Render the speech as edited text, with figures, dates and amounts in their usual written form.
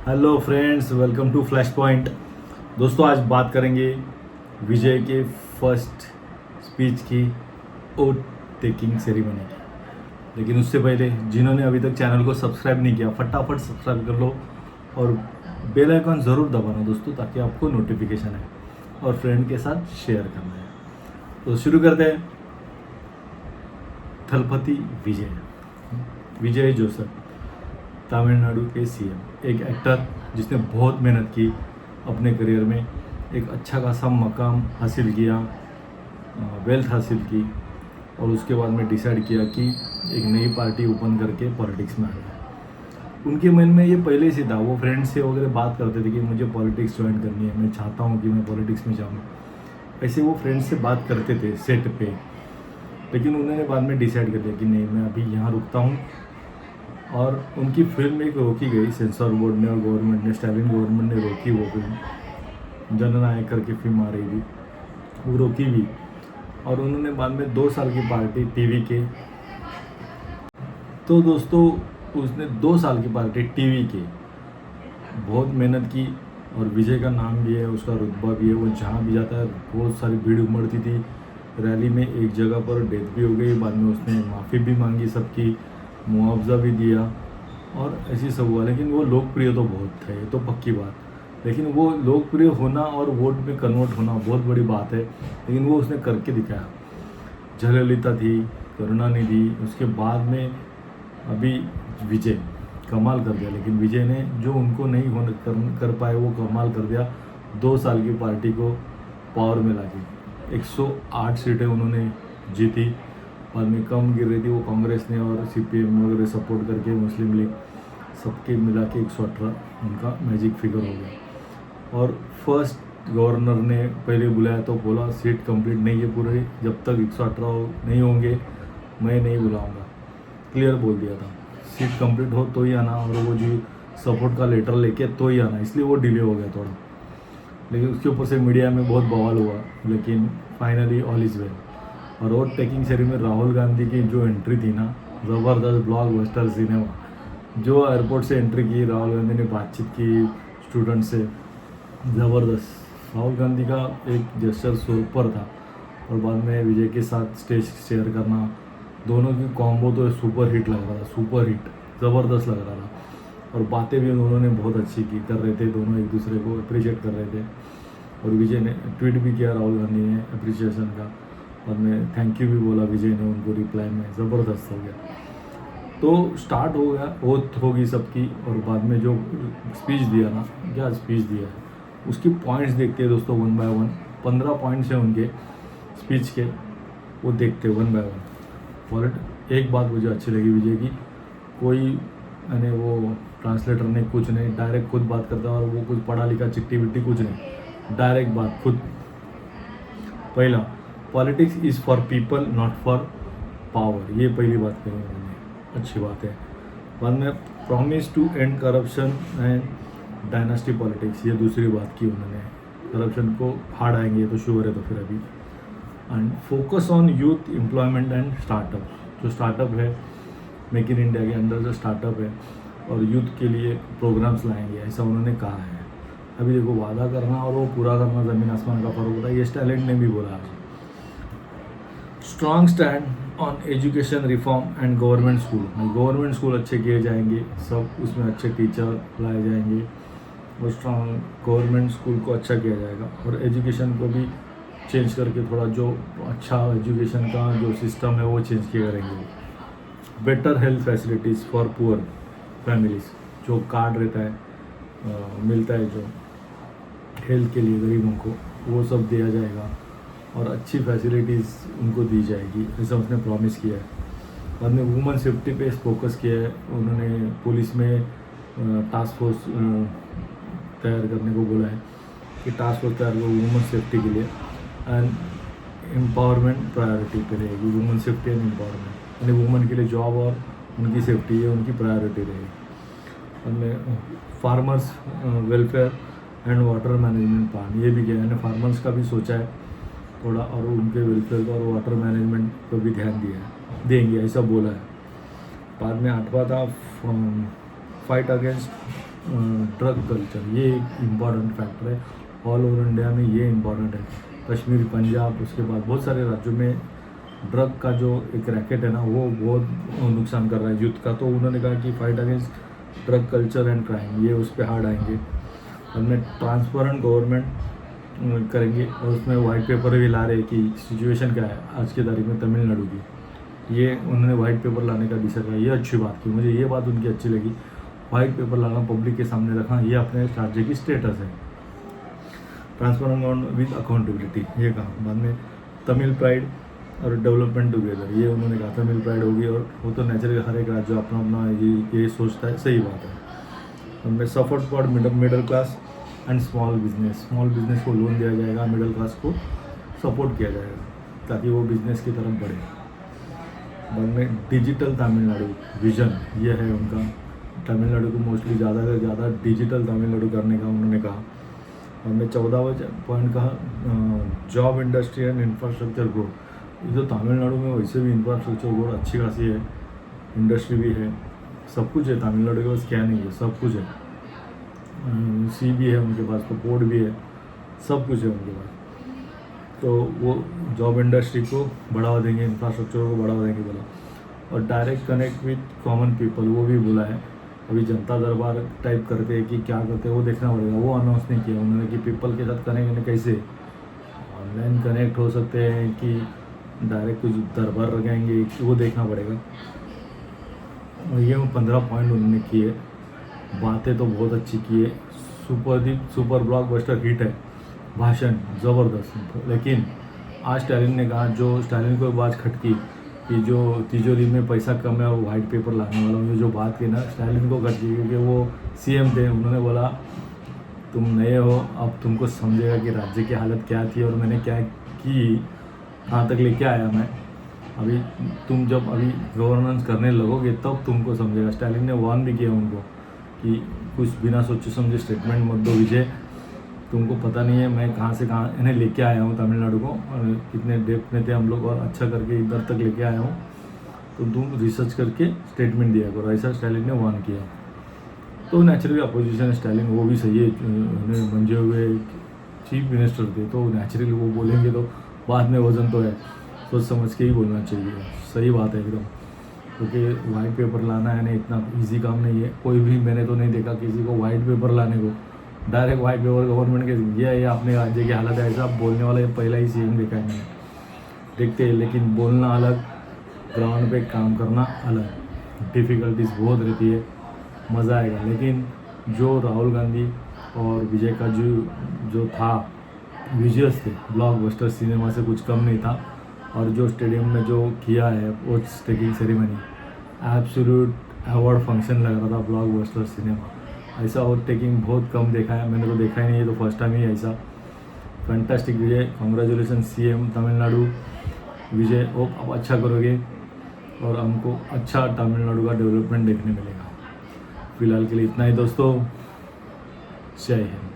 Hello friends, welcome to flash point. दोस्तों, आज बात करेंगे विजय के फर्स्ट स्पीच की ओथ टेकिंग सेरेमनी की। लेकिन उससे पहले जिन्होंने अभी तक चैनल को सब्सक्राइब नहीं किया, फटाफट सब्सक्राइब कर लो और बेल आइकन ज़रूर दबाना दोस्तों, ताकि आपको नोटिफिकेशन आए और फ्रेंड के साथ शेयर करना है। तो शुरू करते हैं। थलपति विजय जोसेफ, तमिलनाडु के सीएम, एक एक्टर जिसने बहुत मेहनत की अपने करियर में, एक अच्छा खासा मकाम हासिल किया, वेल्थ हासिल की, और उसके बाद में डिसाइड किया कि एक नई पार्टी ओपन करके पॉलिटिक्स में आ गया। उनके मन में ये पहले से था, वो फ्रेंड्स से वगैरह बात करते थे कि मुझे पॉलिटिक्स ज्वाइन करनी है, मैं चाहता हूँ कि मैं पॉलिटिक्स में जाऊँ। ऐसे वो फ्रेंड्स से बात करते थे सेट पे। लेकिन उन्होंने बाद में डिसाइड कर लिया कि नहीं, मैं अभी यहाँ रुकता हूँ। और उनकी फिल्म एक रोकी गई सेंसर बोर्ड ने, और गवर्नमेंट ने, स्टालिन गवर्नमेंट ने रोकी वो फिल्म। जननायक करके फिल्म आ रही थी, वो रोकी भी। और उन्होंने बाद में 2 साल की पार्टी टीवी के, तो दोस्तों उसने 2 साल की पार्टी टीवी के बहुत मेहनत की। और विजय का नाम भी है, उसका रुतबा भी है, वो जहाँ भी जाता है बहुत सारी भीड़ उमड़ती थी। रैली में एक जगह पर डेथ भी हो गई, बाद में उसने माफ़ी भी मांगी सबकी, मुआवजा भी दिया और ऐसी सब हुआ। लेकिन वो लोकप्रिय तो बहुत थे, ये तो पक्की बात। लेकिन वो लोकप्रिय होना और वोट में कन्वर्ट होना बहुत बड़ी बात है, लेकिन वो उसने करके दिखाया। जयललिता थी, करुणानिधि, उसके बाद में अभी विजय कमाल कर दिया। लेकिन विजय ने जो उनको नहीं कर पाए वो कमाल कर दिया। 2 साल की पार्टी को पावर में लाके 108 सीटें उन्होंने जीती। बाद में कम गिर रही थी, वो कांग्रेस ने और सीपीएम वगैरह सपोर्ट करके, मुस्लिम लीग सबके मिला के 118 उनका मैजिक फिगर हो गया। और फर्स्ट गवर्नर ने पहले बुलाया तो बोला सीट कंप्लीट नहीं है पूरे, जब तक 118 नहीं होंगे मैं नहीं बुलाऊंगा। क्लियर बोल दिया था, सीट कंप्लीट हो तो ही आना, और वो जो सपोर्ट का लेटर लेके तो ही आना। इसलिए वो डिले हो गया थोड़ा। लेकिन उसके ऊपर से मीडिया में बहुत बवाल हुआ, लेकिन फाइनली ऑल इज़ वेल। और ओथ टेकिंग सेरेमनी में राहुल गांधी की जो एंट्री थी ना, ज़बरदस्त ब्लॉकबस्टर सिनेमा। जो एयरपोर्ट से एंट्री की, राहुल गांधी ने बातचीत की स्टूडेंट से, ज़बरदस्त। राहुल गांधी का एक जेस्चर सुपर था। और बाद में विजय के साथ स्टेज शेयर करना, दोनों की कॉम्बो तो सुपर हिट लग रहा था, सुपर हिट, ज़बरदस्त लग रहा था। और बातें भी उन्होंने बहुत अच्छी की कर रहे थे, दोनों एक दूसरे को अप्रिशिएट कर रहे थे। और विजय ने ट्वीट भी किया राहुल गांधी ने अप्रिसिएशन का, और मैं थैंक यू भी बोला विजय ने उनको रिप्लाई में। ज़बरदस्त हो गया। तो स्टार्ट हो गया, ओथ होगी सबकी। और बाद में जो स्पीच दिया ना, क्या स्पीच दिया है, उसकी पॉइंट्स देखते हैं दोस्तों वन बाय वन। 15 पॉइंट्स हैं उनके स्पीच के, वो देखते वन बाय वन। और एक बात मुझे अच्छी लगी विजय की, कोई यानी वो ट्रांसलेटर ने कुछ नहीं, डायरेक्ट खुद बात करता, और वो कुछ पढ़ा लिखा चिट्ठी विट्टी कुछ नहीं, डायरेक्ट बात खुद। पहला, politics is for people not for power, ये पहली बात कही उन्होंने, अच्छी बात है। बाद में promise to end corruption and dynasty politics, ये दूसरी बात की उन्होंने। करप्शन को हार्ड आएंगे तो शुगर है तो फिर अभी। And focus on youth employment and startup, जो स्टार्टअप है मेक इन इंडिया के अंडर जो स्टार्टअप है, और यूथ के लिए प्रोग्राम्स लाएंगे, ऐसा उन्होंने कहा है। अभी देखो, वादा करना और वो पूरा करना ज़मीन आसमान का फ़र्क होता है, ये स्टैलिन ने भी बोला है। Strong stand on education reform and government school, government school अच्छे किए जाएंगे सब, उसमें अच्छे टीचर लाए जाएंगे, और स्ट्रॉन्ग गवर्नमेंट स्कूल को अच्छा किया जाएगा। और एजुकेशन को भी चेंज करके थोड़ा जो अच्छा एजुकेशन का जो सिस्टम है वो चेंज किया करेंगे। Better health facilities for poor families, जो कार्ड रहता है मिलता है जो हेल्थ के लिए गरीबों को, वो सब दिया जाएगा। और अच्छी फैसिलिटीज़ उनको दी जाएगी, ऐसा उसने प्रॉमिस किया है। बाद में वुमेन सेफ्टी पे फोकस किया है उन्होंने। पुलिस में टास्क फोर्स तैयार करने को बोला है कि टास्क फोर्स तैयार करो वुमेन सेफ्टी के लिए। एंड एम्पावरमेंट प्रायोरिटी पे रहेगी, वुमेन सेफ्टी एंड एम्पावरमेंट, यानी वुमेन के लिए जॉब और उनकी सेफ्टी है उनकी प्रायोरिटी रहेगी। बाद में farmers welfare and water management plan, ये भी किया है, फार्मर्स का भी सोचा है थोड़ा, और उनके वेलफेयर का और वाटर मैनेजमेंट पर भी ध्यान दिया है, देंगे ऐसा बोला है। बाद में 8वां था फाइट अगेंस्ट ड्रग कल्चर, ये एक इम्पॉर्टेंट फैक्टर है। ऑल ओवर इंडिया में ये इम्पॉर्टेंट है। कश्मीर, पंजाब, उसके बाद बहुत सारे राज्यों में ड्रग का जो एक रैकेट है ना, वो बहुत नुकसान कर रहा है यूथ का। तो उन्होंने कहा कि fight against drug culture and crime, ये उस पर हार्ड आएंगे। हमने ट्रांसपेरेंट गवर्नमेंट करेंगे और उसमें वाइट पेपर भी ला रहे कि सिचुएशन क्या है आज की तारीख में तमिलनाडु की। ये उन्होंने वाइट पेपर लाने का डिसाइड किया, ये अच्छी बात की, मुझे ये बात उनकी अच्छी लगी। वाइट पेपर लाना, पब्लिक के सामने रखना, ये अपने राज्य की स्टेटस है। ट्रांसपेरेंट गवर्नमेंट विद अकाउंटेबिलिटी, ये कहा। बाद में तमिल प्राइड और डेवलपमेंट टुगेदर, ये उन्होंने कहा। तमिल प्राइड होगी और वो तो नेचुरली हर एक राज्य अपना अपना ये सोचता है, सही बात है। हमने support for middle class and small business को लोन दिया जाएगा, मिडिल क्लास को सपोर्ट किया जाएगा ताकि वो बिजनेस की तरफ बढ़े। बाद में डिजिटल तमिलनाडु विजन, ये है उनका। तमिलनाडु को मोस्टली ज़्यादा से ज़्यादा डिजिटल तमिलनाडु करने का उन्होंने कहा। हमने 14वां पॉइंट कहा job, industry and infrastructure growth. ये तो तमिलनाडु में वैसे भी इंफ्रास्ट्रक्चर ग्रोथ अच्छी खासी है, इंडस्ट्री भी है, सब कुछ है तमिलनाडु के पास, क्या नहीं है, सब कुछ है। सी भी है उनके पास, तो पोर्ट भी है, सब कुछ है उनके पास। तो वो जॉब इंडस्ट्री को बढ़ावा देंगे, इंफ्रास्ट्रक्चर को बढ़ावा देंगे बोला। और direct connect with common people, वो भी बोला है। अभी जनता दरबार टाइप करते हैं कि क्या करते हैं वो देखना पड़ेगा, वो अनाउंस नहीं किया उन्होंने कि पीपल के साथ कनेक्ट करने कैसे, ऑनलाइन कनेक्ट हो सकते हैं कि डायरेक्ट कुछ दरबार लगाएंगे, वो देखना पड़ेगा। और ये 15 पॉइंट उन्होंने किए। बातें तो बहुत अच्छी की है, सुपर ब्लॉकबस्टर हिट है, भाषण ज़बरदस्त। लेकिन आज स्टालिन ने कहा, जो स्टालिन को बात खटकी कि जो तिजोरी में पैसा कम है वो वाइट पेपर लाने वाला हूँ, जो बात की ना स्टालिन को खटकी, क्योंकि वो सीएम थे। उन्होंने बोला तुम नए हो, अब तुमको समझेगा कि राज्य की हालत क्या थी और मैंने क्या की, कहाँ तक लेके आया मैं। अभी तुम जब अभी गवर्नेंस करने लगोगे तब तुमको समझेगा। स्टालिन ने वार्न भी किया उनको कि कुछ बिना सोचे समझे स्टेटमेंट मत दो विजय, तुमको पता नहीं है मैं कहाँ से कहाँ इन्हें लेके आया हूँ तमिलनाडु को, और कितने डेप्थ में थे हम लोग और अच्छा करके इधर तक लेके आया हूँ, तो तुम रिसर्च करके स्टेटमेंट दिया करो, ऐसा स्टालिन ने वार्न किया। तो नेचुरली अपोजिशन स्टालिन वो भी सही है, उन्हें मंजे हुए चीफ मिनिस्टर थे, तो नेचुरली वो बोलेंगे तो बाद में वजन तो है, सोच समझ के ही बोलना चाहिए, सही बात है एकदम। क्योंकि वाइट पेपर लाना है ना, इतना इजी काम नहीं है। कोई भी मैंने तो नहीं देखा किसी को वाइट पेपर लाने को, डायरेक्ट वाइट पेपर गवर्नमेंट के ये अपने राज्य की हालत है ऐसा बोलने वाला, ये पहला ही सीएम देखा है मैंने। देखते हैं, लेकिन बोलना अलग, ग्राउंड पे काम करना अलग, डिफ़िकल्टीज बहुत रहती है, मज़ा आएगा। लेकिन जो राहुल गांधी और विजय का जो था विजुअल्स थे, ब्लॉकबस्टर सिनेमा से कुछ कम नहीं था। और जो स्टेडियम में जो किया है वो taking ceremony, absolute award function लग रहा था ब्लॉकबस्टर सिनेमा। ऐसा और टेकिंग बहुत कम देखा है, मैंने तो देखा ही नहीं है, तो फर्स्ट टाइम ही ऐसा। फैंटास्टिक विजय, कॉन्ग्रेचुलेसन सीएम तमिलनाडु विजय, होप आप अच्छा करोगे और हमको अच्छा तमिलनाडु का डेवलपमेंट देखने मिलेगा। फिलहाल के लिए इतना ही दोस्तों, जय हिंद।